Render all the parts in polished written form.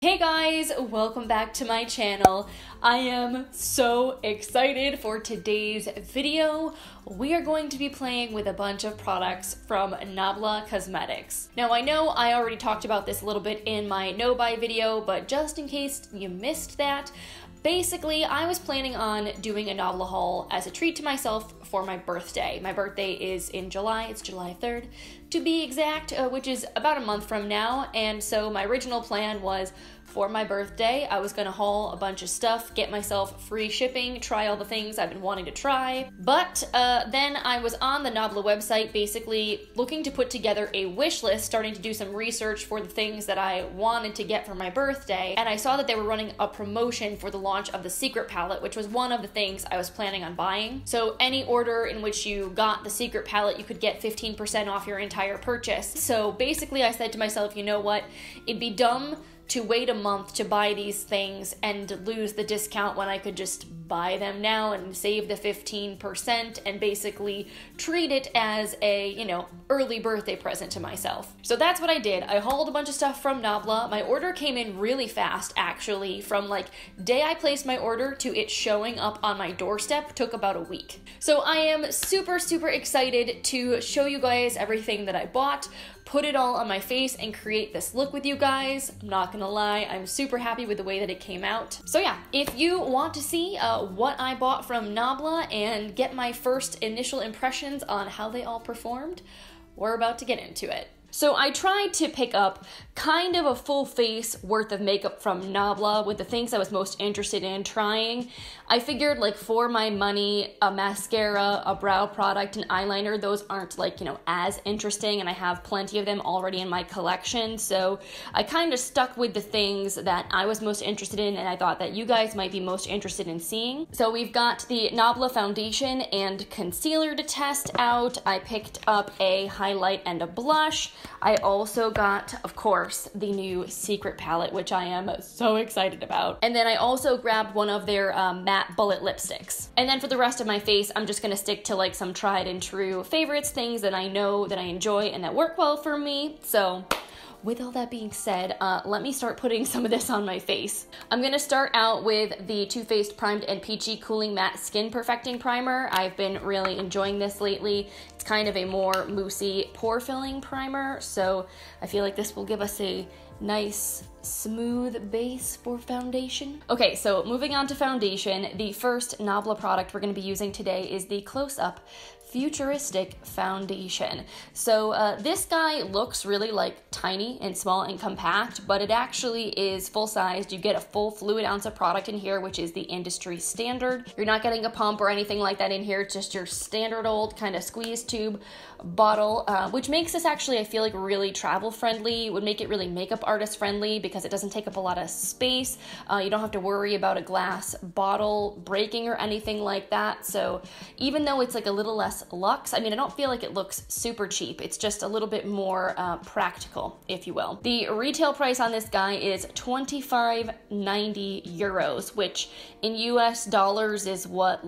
Hey guys, welcome back to my channel. I am so excited for today's video. We are going to be playing with a bunch of products from Nabla Cosmetics. Now I know I already talked about this a little bit in my no buy video, but just in case you missed that, basically, I was planning on doing a Nabla haul as a treat to myself for my birthday. My birthday is in July, it's July 3rd to be exact, which is about a month from now, and so my original plan was for my birthday, I was gonna haul a bunch of stuff, get myself free shipping, try all the things I've been wanting to try, but then I was on the Nabla website basically looking to put together a wish list, starting to do some research for the things that I wanted to get for my birthday, and I saw that they were running a promotion for the launch of the Secret palette, which was one of the things I was planning on buying. So any order in which you got the Secret palette, you could get 15% off your entire purchase. So basically I said to myself, you know what, it'd be dumb to wait a month to buy these things and lose the discount when I could just buy them now and save the 15% and basically treat it as a, early birthday present to myself. So that's what I did. I hauled a bunch of stuff from Nabla. My order came in really fast, actually. From day I placed my order to it showing up on my doorstep took about a week. So I am super, super excited to show you guys everything that I bought, put it all on my face, and create this look with you guys. I'm not gonna lie, I'm super happy with the way that it came out. So yeah, if you want to see what I bought from Nabla and get my first initial impressions on how they all performed, we're about to get into it. So I tried to pick up kind of a full face worth of makeup from Nabla with the things I was most interested in trying. I figured for my money, a mascara, a brow product, an eyeliner, those aren't as interesting, and I have plenty of them already in my collection. So I kind of stuck with the things that I was most interested in and I thought that you guys might be most interested in seeing. So we've got the Nabla foundation and concealer to test out. I picked up a highlight and a blush. I also got, of course, the new Secret palette, which I am so excited about. And then I also grabbed one of their matte bullet lipsticks. And then for the rest of my face, I'm just gonna stick to some tried and true favorites, things that I know that I enjoy and that work well for me. So with all that being said, let me start putting some of this on my face. I'm gonna start out with the Too Faced Primed and Peachy Cooling Matte Skin Perfecting Primer. I've been really enjoying this lately. It's kind of a more moussey, pore-filling primer, so I feel like this will give us a nice smooth base for foundation. Okay, so moving on to foundation, the first Nabla product we're going to be using today is the Close Up Futuristic foundation. So this guy looks really tiny and small and compact, but it actually is full-sized. You get a full fluid ounce of product in here, which is the industry standard. You're not getting a pump or anything like that in here. It's just your standard old kind of squeeze tube bottle, which makes this actually, I feel really travel friendly, would make it really makeup artist friendly because it doesn't take up a lot of space. You don't have to worry about a glass bottle breaking or anything like that. So even though it's a little less luxe, I don't feel like it looks super cheap. It's just a little bit more practical, if you will. The retail price on this guy is €25.90, which in US dollars is what,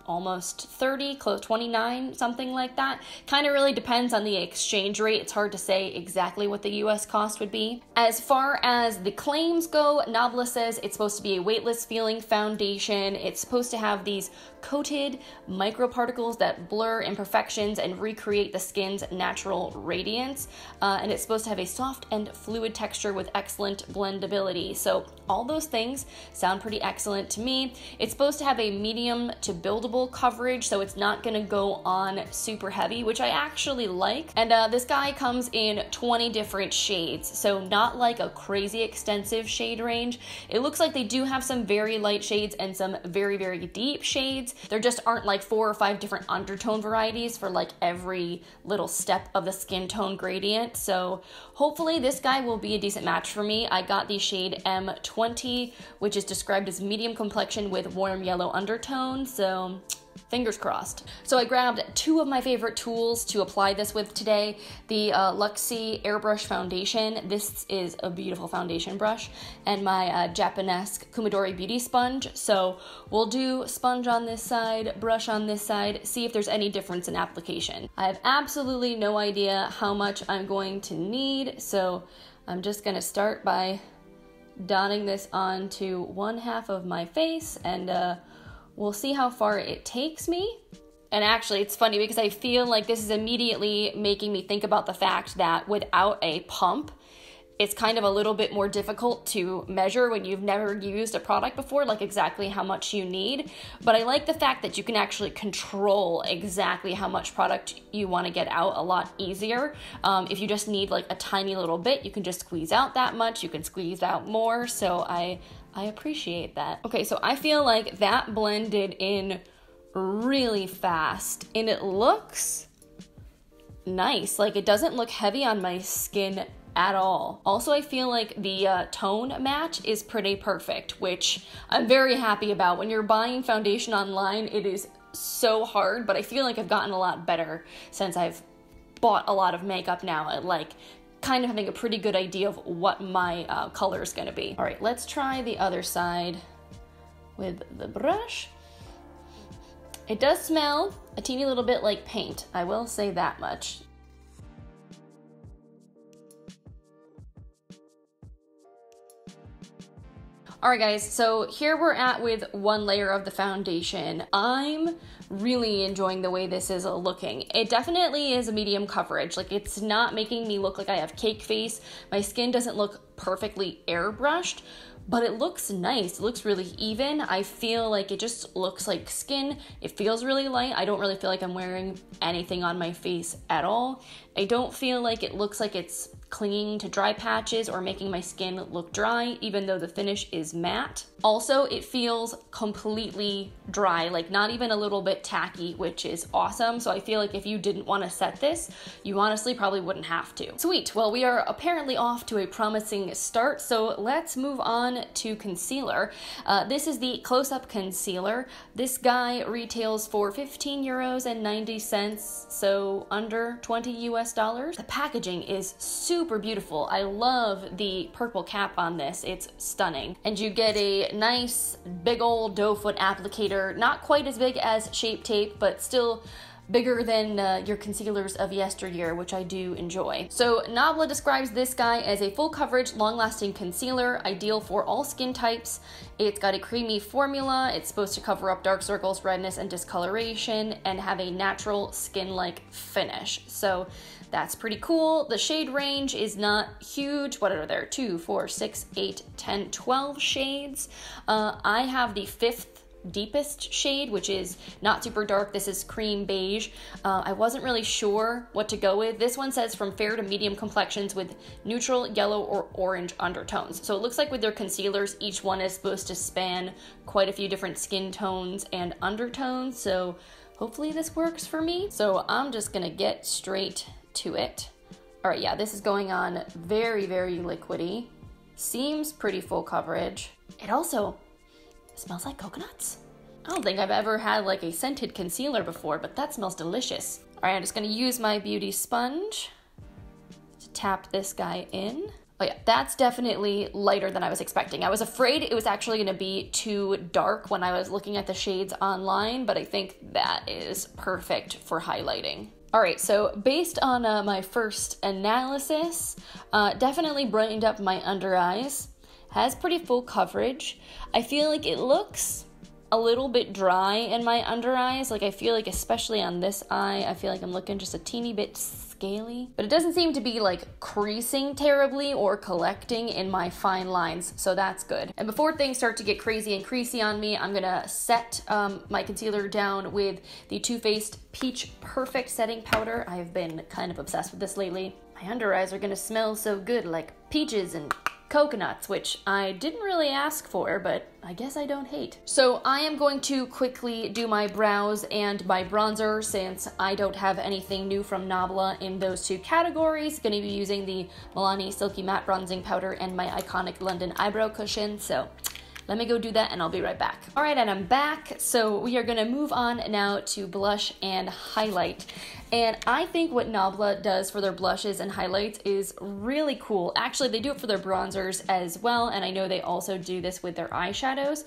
almost 30, close 29, something like that. Kind of really depends on the exchange rate. It's hard to say exactly what the US cost would be. As far as the claims go, Nabla says it's supposed to be a weightless feeling foundation. It's supposed to have these coated microparticles that blur imperfections and recreate the skin's natural radiance. And it's supposed to have a soft and fluid texture with excellent blendability. So all those things sound pretty excellent to me. It's supposed to have a medium to buildable coverage, so it's not gonna go on super heavy, which I actually like. And this guy comes in 20 different shades, so not a crazy extensive shade range. It looks like they do have some very light shades and some very, very deep shades. There just aren't 4 or 5 different undertone varieties for every little step of the skin tone gradient. So hopefully this guy will be a decent match for me. I got the shade M20, which is described as medium complexion with warm yellow undertone, so fingers crossed. So I grabbed 2 of my favorite tools to apply this with today. The Luxie Airbrush Foundation. This is a beautiful foundation brush. And my Japanese Kumidori Beauty Sponge. So we'll do sponge on this side, brush on this side, see if there's any difference in application. I have absolutely no idea how much I'm going to need, so I'm just gonna start by dotting this onto one half of my face, and we'll see how far it takes me. And actually, it's funny because I feel like this is immediately making me think about the fact that without a pump, it's kind of a little bit more difficult to measure when you've never used a product before, like exactly how much you need. But I like the fact that you can actually control exactly how much product you want to get out a lot easier. If you just need like a tiny little bit, you can just squeeze out that much, you can squeeze out more, so I appreciate that. Okay, so I feel like that blended in really fast, and it looks nice. Like, it doesn't look heavy on my skin at all. Also, I feel like the tone match is pretty perfect, which I'm very happy about. When you're buying foundation online, it is so hard, but I feel like I've gotten a lot better since I've bought a lot of makeup now at like kind of having a pretty good idea of what my color is gonna be. All right, let's try the other side with the brush. It does smell a teeny little bit like paint, I will say that much. Alright guys, so here we're at with one layer of the foundation. I'm really enjoying the way this is looking. It definitely is a medium coverage. Like, it's not making me look like I have cake face. My skin doesn't look perfectly airbrushed, but it looks nice. It looks really even. I feel like it just looks like skin. It feels really light. I don't really feel like I'm wearing anything on my face at all. I don't feel like it looks like it's clinging to dry patches or making my skin look dry, even though the finish is matte. Also, it feels completely dry, like not even a little bit tacky, which is awesome. So I feel like if you didn't want to set this, you honestly probably wouldn't have to. Sweet, well, we are apparently off to a promising start, so let's move on to concealer. This is the Close-Up Concealer. This guy retails for 15 euros and 90 cents, so under 20 US dollars. The packaging is super beautiful. I love the purple cap on this. It's stunning. And you get a nice big old doe foot applicator, not quite as big as Shape Tape, but still bigger than your concealers of yesteryear, which I do enjoy. So Nabla describes this guy as a full coverage, long-lasting concealer, ideal for all skin types. It's got a creamy formula. It's supposed to cover up dark circles, redness, and discoloration, and have a natural skin-like finish. So that's pretty cool. The shade range is not huge. What are there? 2, 4, 6, 8, 10, 12 shades. I have the 5th deepest shade, which is not super dark. This is cream beige. I wasn't really sure what to go with. This one says from fair to medium complexions with neutral yellow or orange undertones. So it looks like with their concealers, each one is supposed to span quite a few different skin tones and undertones. So hopefully this works for me. So I'm just gonna get straight to it. All right, yeah, this is going on very, very liquidy. Seems pretty full coverage. It also smells like coconuts. I don't think I've ever had like a scented concealer before, but that smells delicious. All right, I'm just gonna use my beauty sponge to tap this guy in. Oh yeah, that's definitely lighter than I was expecting. I was afraid it was actually gonna be too dark when I was looking at the shades online, but I think that is perfect for highlighting. All right, so based on my first analysis, definitely brightened up my under eyes. Has pretty full coverage. I feel like it looks a little bit dry in my under eyes. Like, I feel like especially on this eye, I feel like I'm looking just a teeny bit scaly. But it doesn't seem to be like creasing terribly or collecting in my fine lines, so that's good. And before things start to get crazy and creasy on me, I'm gonna set my concealer down with the Too Faced Peach Perfect Setting Powder. I've been kind of obsessed with this lately. My under eyes are gonna smell so good, like peaches and coconuts, which I didn't really ask for, but I guess I don't hate. So I am going to quickly do my brows and my bronzer since I don't have anything new from Nabla in those two categories. Going to be using the Milani Silky Matte Bronzing Powder and my iconic London Eyebrow Cushion, so let me go do that and I'll be right back. All right, and I'm back. So we are gonna move on now to blush and highlight. And I think what Nabla does for their blushes and highlights is really cool. Actually, they do it for their bronzers as well, and I know they also do this with their eyeshadows.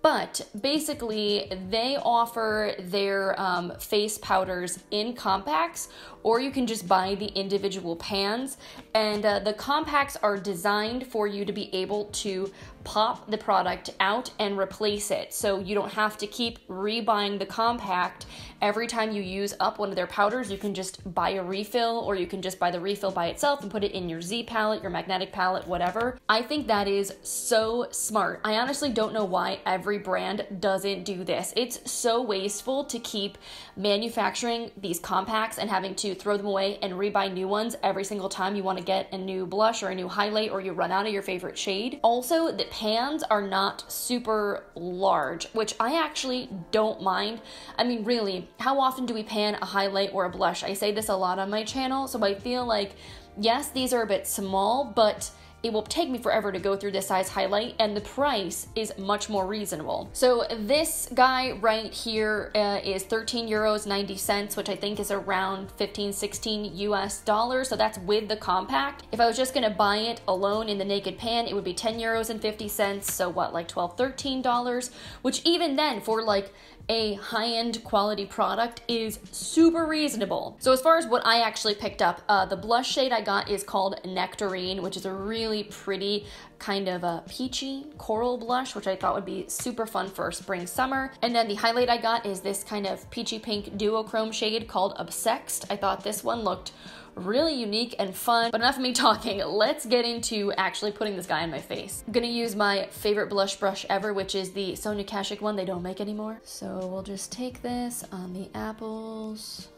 But basically, they offer their face powders in compacts, or you can just buy the individual pans. And the compacts are designed for you to be able to pop the product out and replace it. So you don't have to keep rebuying the compact every time you use up one of their powders. You can just buy a refill, or you can just buy the refill by itself and put it in your Z palette, your magnetic palette, whatever. I think that is so smart. I honestly don't know why every brand doesn't do this. It's so wasteful to keep manufacturing these compacts and having to throw them away and rebuy new ones every single time you want to get a new blush or a new highlight, or you run out of your favorite shade. Also, the pans are not super large, which I actually don't mind. I mean, really, how often do we pan a highlight or a blush? I say this a lot on my channel, so I feel like, yes, these are a bit small, but it will take me forever to go through this size highlight, and the price is much more reasonable. So this guy right here is 13 euros 90 cents, which I think is around 15, 16 US dollars. So that's with the compact. If I was just gonna buy it alone in the naked pan, it would be 10 euros and 50 cents. So what, like 12, $13, which even then for like a high-end quality product is super reasonable. So as far as what I actually picked up, the blush shade I got is called Nectarine, which is a really pretty kind of a peachy coral blush, which I thought would be super fun for spring, summer. And then the highlight I got is this kind of peachy pink duochrome shade called Obsexed. I thought this one looked really unique and fun. But enough of me talking, let's get into actually putting this guy on my face. I'm gonna use my favorite blush brush ever, which is the Sonia Kashuk one they don't make anymore. So we'll just take this on the apples.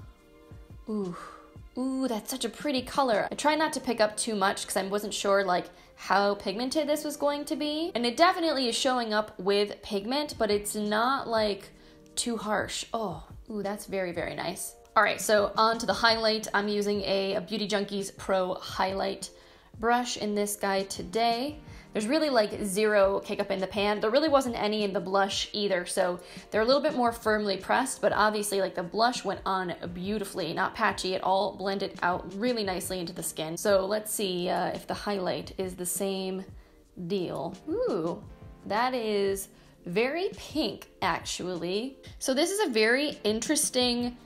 Ooh, ooh, that's such a pretty color. I try not to pick up too much because I wasn't sure like how pigmented this was going to be. And it definitely is showing up with pigment, but it's not like too harsh. Oh, ooh, that's very, very nice. All right, so on to the highlight. I'm using a Beauty Junkies Pro highlight brush in this guy today. There's really like zero kick up in the pan. There really wasn't any in the blush either, so they're a little bit more firmly pressed, but obviously like the blush went on beautifully, not patchy at all, blended out really nicely into the skin. So let's see if the highlight is the same deal. Ooh, that is very pink actually. So this is a very interesting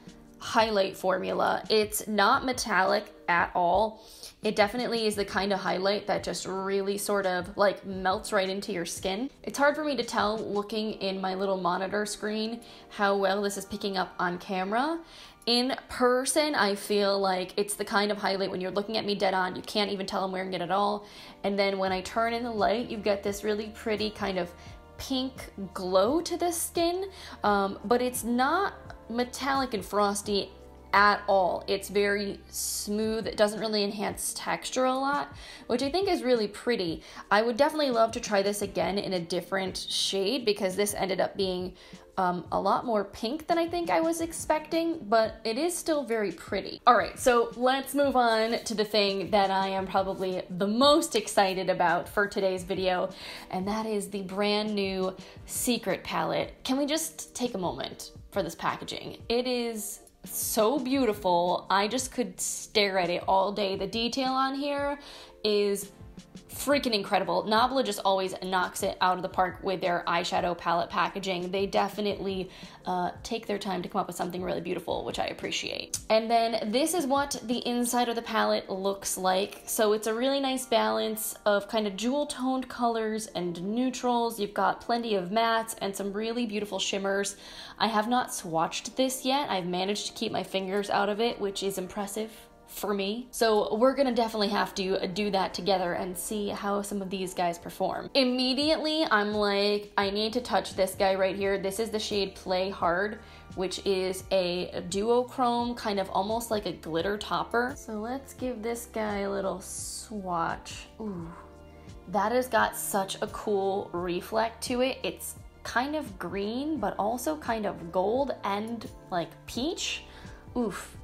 highlight formula. It's not metallic at all. It definitely is the kind of highlight that just really sort of like melts right into your skin. It's hard for me to tell looking in my little monitor screen how well this is picking up on camera. In person, I feel like it's the kind of highlight when you're looking at me dead on, you can't even tell I'm wearing it at all. And then when I turn in the light, you get this really pretty kind of pink glow to the skin, but it's not metallic and frosty at all. It's very smooth. It doesn't really enhance texture a lot, which I think is really pretty. I would definitely love to try this again in a different shade because this ended up being a lot more pink than I think I was expecting, but it is still very pretty. All right, so let's move on to the thing that I am probably the most excited about for today's video, and that is the brand new Secret palette. Can we just take a moment for this packaging? It is so beautiful. I just could stare at it all day. The detail on here is freaking incredible. Nabla just always knocks it out of the park with their eyeshadow palette packaging. They definitely take their time to come up with something really beautiful, which I appreciate. And then this is what the inside of the palette looks like. So it's a really nice balance of kind of jewel toned colors and neutrals. You've got plenty of mattes and some really beautiful shimmers. I have not swatched this yet. I've managed to keep my fingers out of it, which is impressive for me. So we're gonna definitely have to do that together and see how some of these guys perform. Immediately, I'm like, I need to touch this guy right here. This is the shade Play Hard, which is a duochrome, kind of almost like a glitter topper. So let's give this guy a little swatch. Ooh, that has got such a cool reflect to it. It's kind of green, but also kind of gold and like peach. Oof.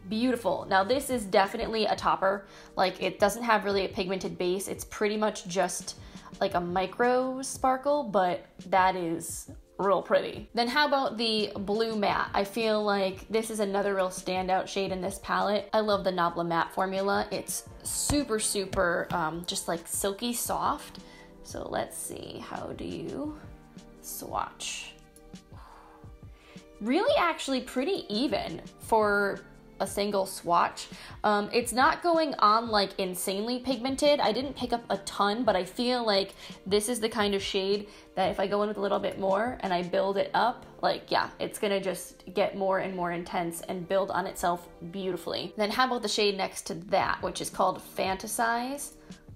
Beautiful. Now this is definitely a topper. Like it doesn't have really a pigmented base. It's pretty much just like a micro sparkle, but that is real pretty. Then how about the blue matte? I feel like this is another real standout shade in this palette. I love the Nabla matte formula. It's super, super just like silky soft. So let's see, how do you swatch. Really actually pretty even for a single swatch. It's not going on like insanely pigmented. I didn't pick up a ton, but I feel like this is the kind of shade that if I go in with a little bit more and I build it up, like, yeah, it's gonna just get more and more intense and build on itself beautifully. Then how about the shade next to that, which is called Fantasize?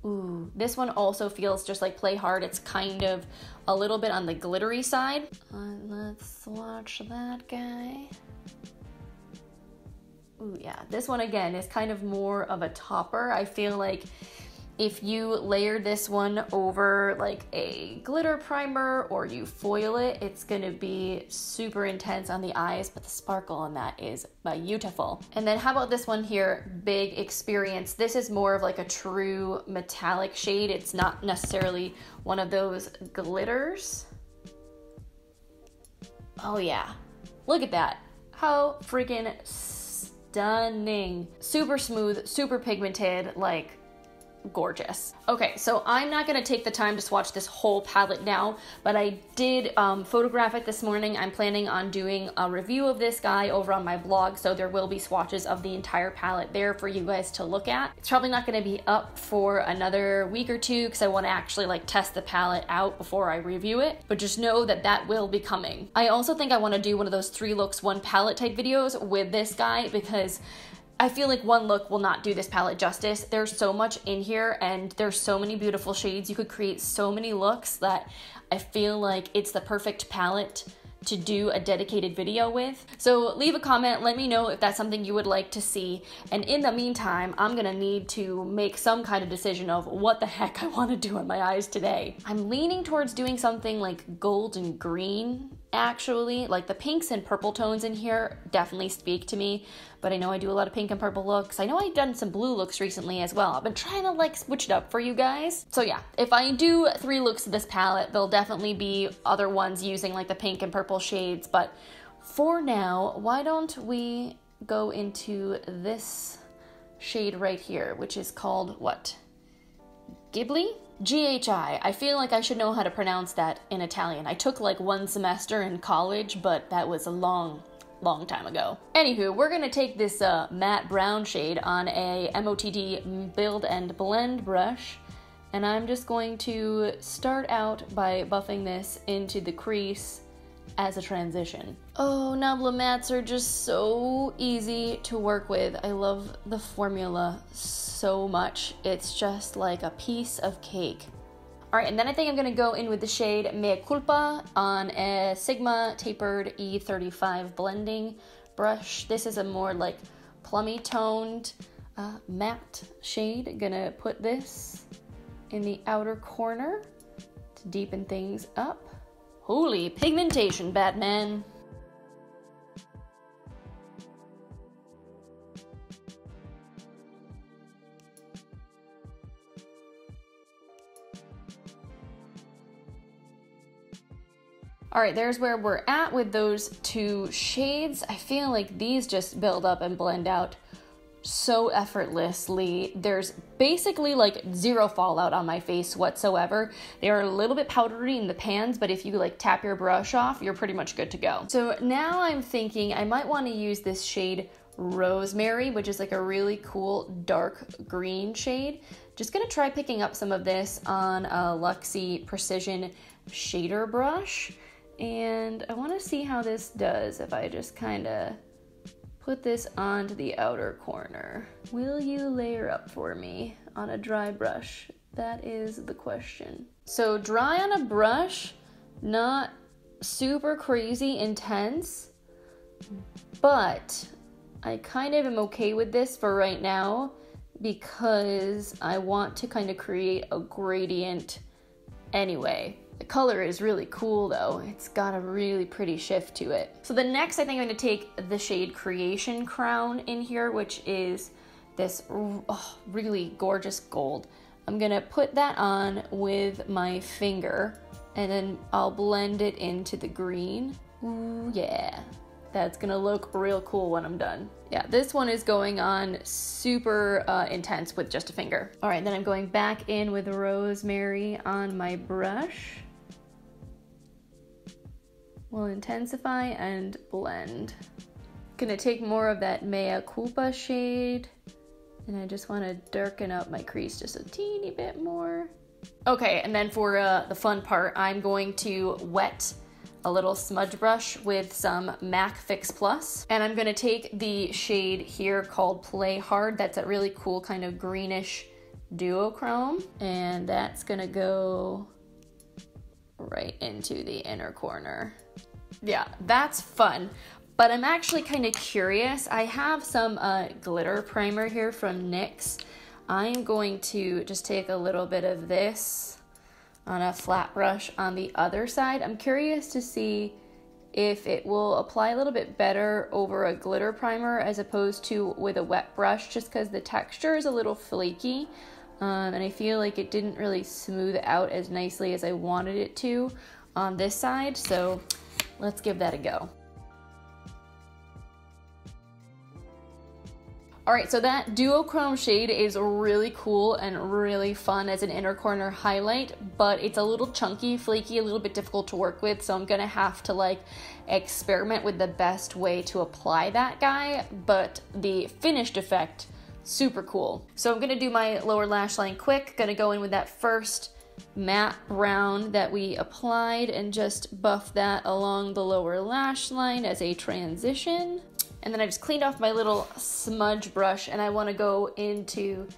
Ooh, this one also feels just like Play Hard. It's kind of a little bit on the glittery side. Let's swatch that guy. Ooh, yeah, this one again is kind of more of a topper. I feel like if you layer this one over like a glitter primer or you foil it, it's gonna be super intense on the eyes, but the sparkle on that is beautiful. And then how about this one here, Big Experience? This is more of like a true metallic shade. It's not necessarily one of those glitters. Oh yeah, look at that. How freaking stunning. Super smooth, super pigmented, like gorgeous. Okay, so I'm not gonna take the time to swatch this whole palette now, but I did photograph it this morning. I'm planning on doing a review of this guy over on my blog, so there will be swatches of the entire palette there for you guys to look at. It's probably not gonna be up for another week or two because I want to actually like test the palette out before I review it, but just know that that will be coming. I also think I want to do one of those 3 looks 1 palette type videos with this guy because I feel like one look will not do this palette justice. There's so much in here and there's so many beautiful shades. You could create so many looks that I feel like it's the perfect palette to do a dedicated video with. So leave a comment, let me know if that's something you would like to see. And in the meantime, I'm gonna need to make some kind of decision of what the heck I wanna do on my eyes today. I'm leaning towards doing something like gold and green, actually. Like the pinks and purple tones in here definitely speak to me, but I know I do a lot of pink and purple looks. I know I've done some blue looks recently as well. I've been trying to like switch it up for you guys. So yeah, if I do 3 looks of this palette, there'll definitely be other ones using like the pink and purple shades, but for now, why don't we go into this shade right here, which is called what? Ghibli? GHI. I feel like I should know how to pronounce that in Italian. I took like 1 semester in college, but that was a long time ago. Anywho, we're gonna take this matte brown shade on a MOTD Build and Blend brush, and I'm just going to start out by buffing this into the crease as a transition. Oh, Nabla mattes are just so easy to work with. I love the formula so much. It's just like a piece of cake. All right, and then I think I'm gonna go in with the shade Mea Culpa on a Sigma Tapered E35 blending brush. This is a more like plummy toned matte shade. Gonna put this in the outer corner to deepen things up. Holy pigmentation, Batman. All right, there's where we're at with those 2 shades. I feel like these just build up and blend out so effortlessly. There's basically like 0 fallout on my face whatsoever. They are a little bit powdery in the pans, but if you like tap your brush off, you're pretty much good to go. So now I'm thinking I might want to use this shade Rosemary, which is like a really cool dark green shade. Just gonna try picking up some of this on a Luxie Precision shader brush. And I want to see how this does if I just kind of put this onto the outer corner. Will you layer up for me on a dry brush? That is the question. So dry on a brush, not super crazy intense, but I kind of am okay with this for right now because I want to kind of create a gradient anyway. The color is really cool though. It's got a really pretty shift to it. So the next, I think I'm going to take the shade Creation Crown in here, which is this really gorgeous gold. I'm going to put that on with my finger and then I'll blend it into the green. Ooh, yeah. That's gonna look real cool when I'm done. Yeah, this one is going on super intense with just a finger. All right, then I'm going back in with Rosemary on my brush. will intensify and blend. Gonna take more of that Mea Culpa shade, and I just want to darken up my crease just a teeny bit more. Okay, and then for the fun part, I'm going to wet a little smudge brush with some MAC Fix Plus, and I'm gonna take the shade here called Play Hard. That's a really cool kind of greenish duochrome, and that's gonna go right into the inner corner. Yeah, that's fun. But I'm actually kind of curious. I have some glitter primer here from NYX. I'm going to just take a little bit of this on a flat brush on the other side. I'm curious to see if it will apply a little bit better over a glitter primer as opposed to with a wet brush, just because the texture is a little flaky. And I feel like it didn't really smooth out as nicely as I wanted it to on this side. So let's give that a go. All right, so that duochrome shade is really cool and really fun as an inner corner highlight, but it's a little chunky, flaky, a little bit difficult to work with, so I'm gonna have to like experiment with the best way to apply that guy, but the finished effect, super cool. So I'm gonna do my lower lash line quick, gonna go in with that first matte brown that we applied and just buff that along the lower lash line as a transition. And then I just cleaned off my little smudge brush, and I want to go into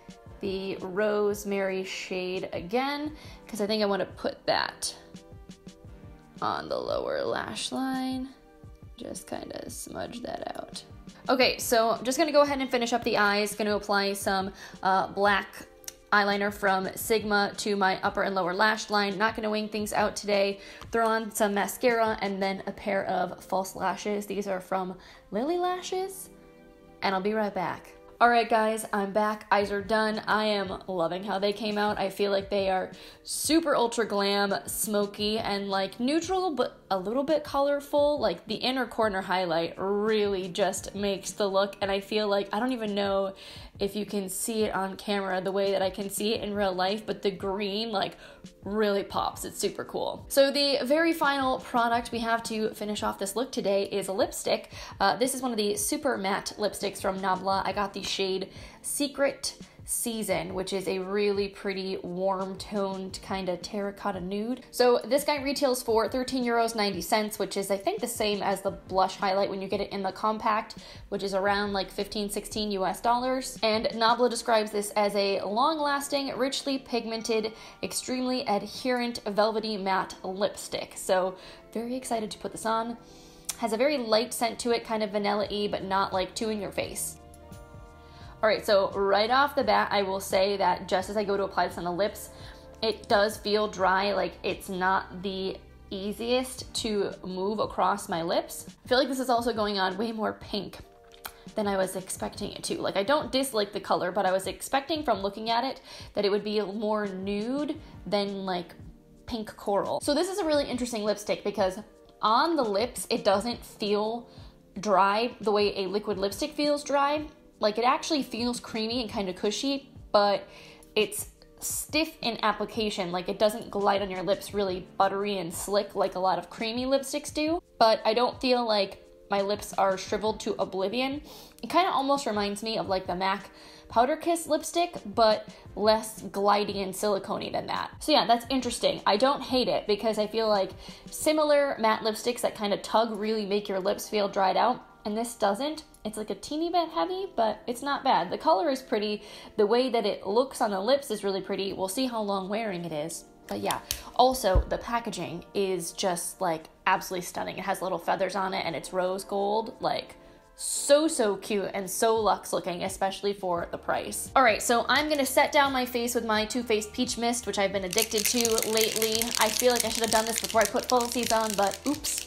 the Rosemary shade again, because I think I want to put that on the lower lash line. Just kind of smudge that out. Okay, so I'm just going to go ahead and finish up the eyes. Going to apply some black eyeliner from Sigma to my upper and lower lash line. Not gonna wing things out today. Throw on some mascara and then a pair of false lashes. These are from Lily Lashes, and I'll be right back. All right, guys, I'm back. Eyes are done. I am loving how they came out. I feel like they are super ultra glam, smoky, and like neutral, but a little bit colorful. Like the inner corner highlight really just makes the look, and I feel like, I don't even know if you can see it on camera the way that I can see it in real life, but the green like really pops. It's super cool. So the very final product we have to finish off this look today is a lipstick. This is one of the super matte lipsticks from Nabla. I got the shade Secret Season, which is a really pretty warm toned kind of terracotta nude. So this guy retails for €13.90, which is I think the same as the blush highlight when you get it in the compact, which is around like 15, 16 US dollars. And Nabla describes this as a long-lasting, richly pigmented, extremely adherent, velvety matte lipstick. So very excited to put this on. Has a very light scent to it, kind of vanilla-y, but not like too in your face. All right, so right off the bat, I will say that just as I go to apply this on the lips, it does feel dry. Like it's not the easiest to move across my lips. I feel like this is also going on way more pink than I was expecting it to. Like I don't dislike the color, but I was expecting from looking at it that it would be more nude than like pink coral. So this is a really interesting lipstick because on the lips, it doesn't feel dry the way a liquid lipstick feels dry. Like it actually feels creamy and kind of cushy, but it's stiff in application. Like it doesn't glide on your lips really buttery and slick like a lot of creamy lipsticks do. But I don't feel like my lips are shriveled to oblivion. It kind of almost reminds me of like the MAC Powder Kiss lipstick, but less glidey and silicone-y than that. So yeah, that's interesting. I don't hate it because I feel like similar matte lipsticks that kind of tug really make your lips feel dried out, and this doesn't. It's like a teeny bit heavy, but it's not bad. The color is pretty. The way that it looks on the lips is really pretty. We'll see how long wearing it is. But yeah, also the packaging is just like absolutely stunning. It has little feathers on it and it's rose gold. Like so cute and so luxe looking, especially for the price. All right, so I'm gonna set down my face with my Too Faced Peach Mist, which I've been addicted to lately. I feel like I should have done this before I put falsies on, but oops.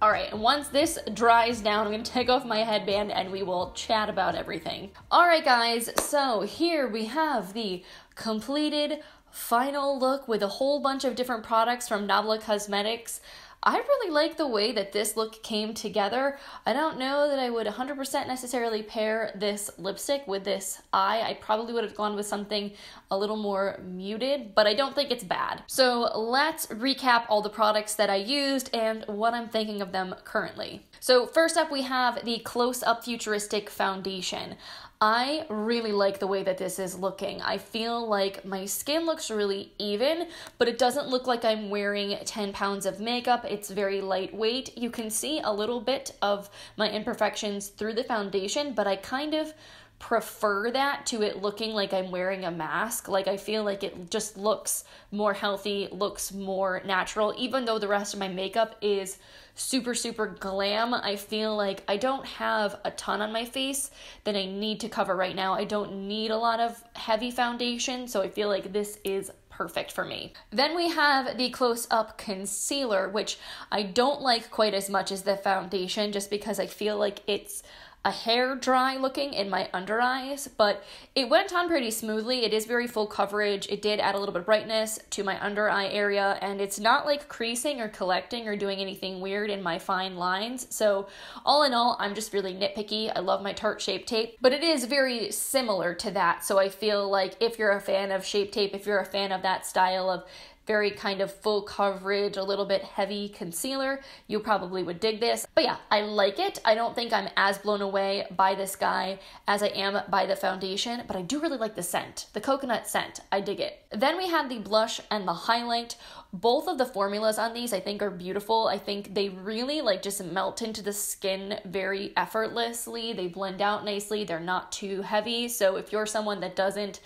All right, and once this dries down, I'm gonna take off my headband and we will chat about everything. All right, guys, so here we have the completed final look with a whole bunch of different products from Nabla Cosmetics. I really like the way that this look came together. I don't know that I would 100% necessarily pair this lipstick with this eye. I probably would have gone with something a little more muted, but I don't think it's bad. So let's recap all the products that I used and what I'm thinking of them currently. So first up, we have the Close Up Futuristic Foundation. I really like the way that this is looking. I feel like my skin looks really even, but it doesn't look like I'm wearing 10 pounds of makeup. It's very lightweight. You can see a little bit of my imperfections through the foundation, but I kind of prefer that to it looking like I'm wearing a mask. Like, I feel like it just looks more healthy, looks more natural, even though the rest of my makeup is super glam. I feel like I don't have a ton on my face that I need to cover right now. I don't need a lot of heavy foundation, so I feel like this is perfect for me. Then we have the Close Up Concealer, which I don't like quite as much as the foundation, just because I feel like it's a hair dry looking in my under eyes, but it went on pretty smoothly. It is very full coverage. It did add a little bit of brightness to my under eye area, and it's not like creasing or collecting or doing anything weird in my fine lines. So all in all, I'm just really nitpicky. I love my Tarte Shape Tape, but it is very similar to that. So I feel like if you're a fan of Shape Tape, if you're a fan of that style of very kind of full coverage, a little bit heavy concealer, you probably would dig this. But yeah, I like it. I don't think I'm as blown away by this guy as I am by the foundation, but I do really like the scent, the coconut scent. I dig it. Then we have the blush and the highlight. Both of the formulas on these I think are beautiful. I think they really like just melt into the skin very effortlessly. They blend out nicely. They're not too heavy. So if you're someone that doesn't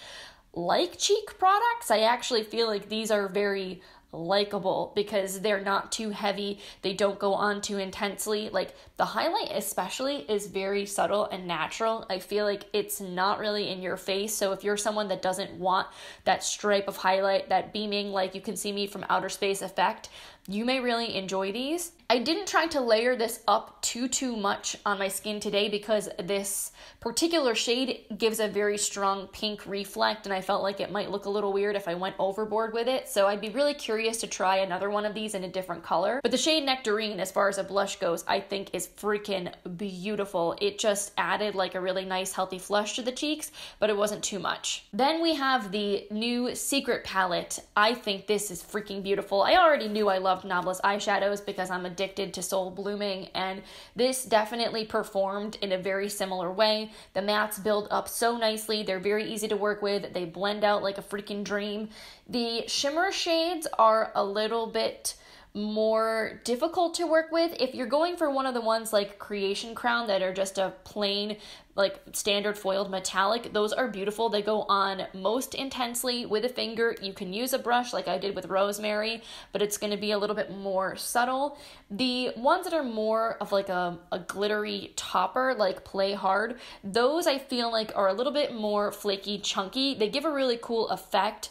like cheek products, I actually feel like these are very likable because they're not too heavy. They don't go on too intensely. Like the highlight especially is very subtle and natural. I feel like it's not really in your face. So if you're someone that doesn't want that stripe of highlight, that beaming like you can see me from outer space effect, you may really enjoy these. I didn't try to layer this up too much on my skin today because this particular shade gives a very strong pink reflect, and I felt like it might look a little weird if I went overboard with it. So I'd be really curious to try another one of these in a different color. But the shade Nectarine, as far as a blush goes, I think is freaking beautiful. It just added like a really nice healthy flush to the cheeks, but it wasn't too much. Then we have the new Secret palette. I think this is freaking beautiful. I already knew I loved Nabla's eyeshadows because I'm addicted to Soul Blooming, and this definitely performed in a very similar way. The mattes build up so nicely. They're very easy to work with. They blend out like a freaking dream. The shimmer shades are a little bit more difficult to work with. If you're going for one of the ones like Creation Crown that are just a plain like standard foiled metallic, those are beautiful. They go on most intensely with a finger. You can use a brush like I did with Rosemary, but it's going to be a little bit more subtle. The ones that are more of like a glittery topper, like Play Hard, those I feel like are a little bit more flaky, chunky. They give a really cool effect,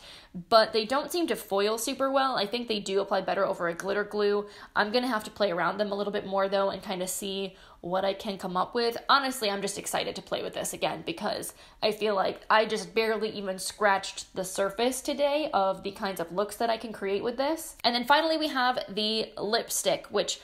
but they don't seem to foil super well. I think they do apply better over a glitter glue. I'm going to have to play around them a little bit more though and kind of see what I can come up with. Honestly, I'm just excited to play with this again because I feel like I just barely even scratched the surface today of the kinds of looks that I can create with this. And then finally we have the lipstick, which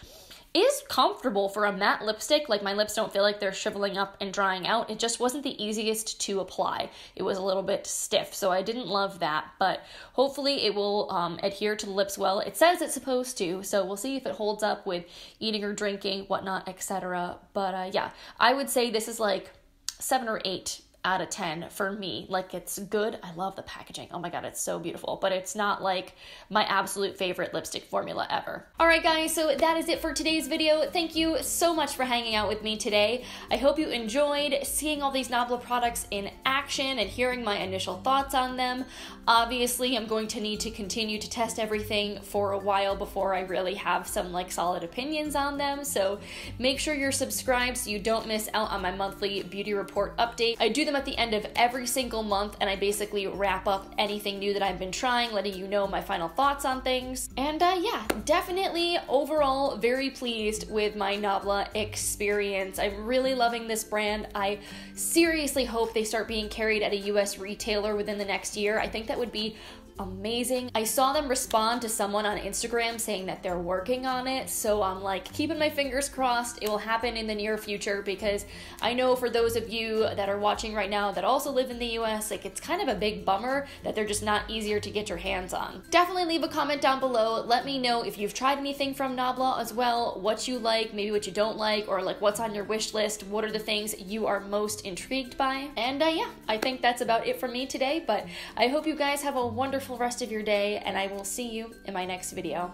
is comfortable for a matte lipstick. Like my lips don't feel like they're shriveling up and drying out. It just wasn't the easiest to apply. It was a little bit stiff, so I didn't love that, but hopefully it will adhere to the lips well. It says it's supposed to, so we'll see if it holds up with eating or drinking, whatnot, etc. But yeah, I would say this is like 7 or 8 out of 10 for me. Like, it's good. I love the packaging. Oh my god, it's so beautiful, but it's not like my absolute favorite lipstick formula ever. All right guys, so that is it for today's video. Thank you so much for hanging out with me today. I hope you enjoyed seeing all these Nabla products in action and hearing my initial thoughts on them. Obviously, I'm going to need to continue to test everything for a while before I really have some like solid opinions on them, so make sure you're subscribed so you don't miss out on my monthly beauty report update. I do them at the end of every single month, and I basically wrap up anything new that I've been trying, letting you know my final thoughts on things. And yeah, definitely overall very pleased with my Nabla experience. I'm really loving this brand. I seriously hope they start being carried at a US retailer within the next year. I think that would be amazing. I saw them respond to someone on Instagram saying that they're working on it, so I'm like keeping my fingers crossed it will happen in the near future, because I know for those of you that are watching right now that also live in the US, like it's kind of a big bummer that they're just not easier to get your hands on. Definitely leave a comment down below. Let me know if you've tried anything from Nabla as well, what you like, maybe what you don't like, or like what's on your wish list, what are the things you are most intrigued by. And yeah, I think that's about it for me today, but I hope you guys have a wonderful rest of your day, and I will see you in my next video.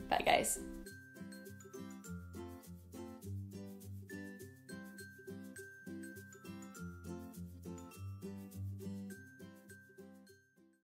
Bye guys.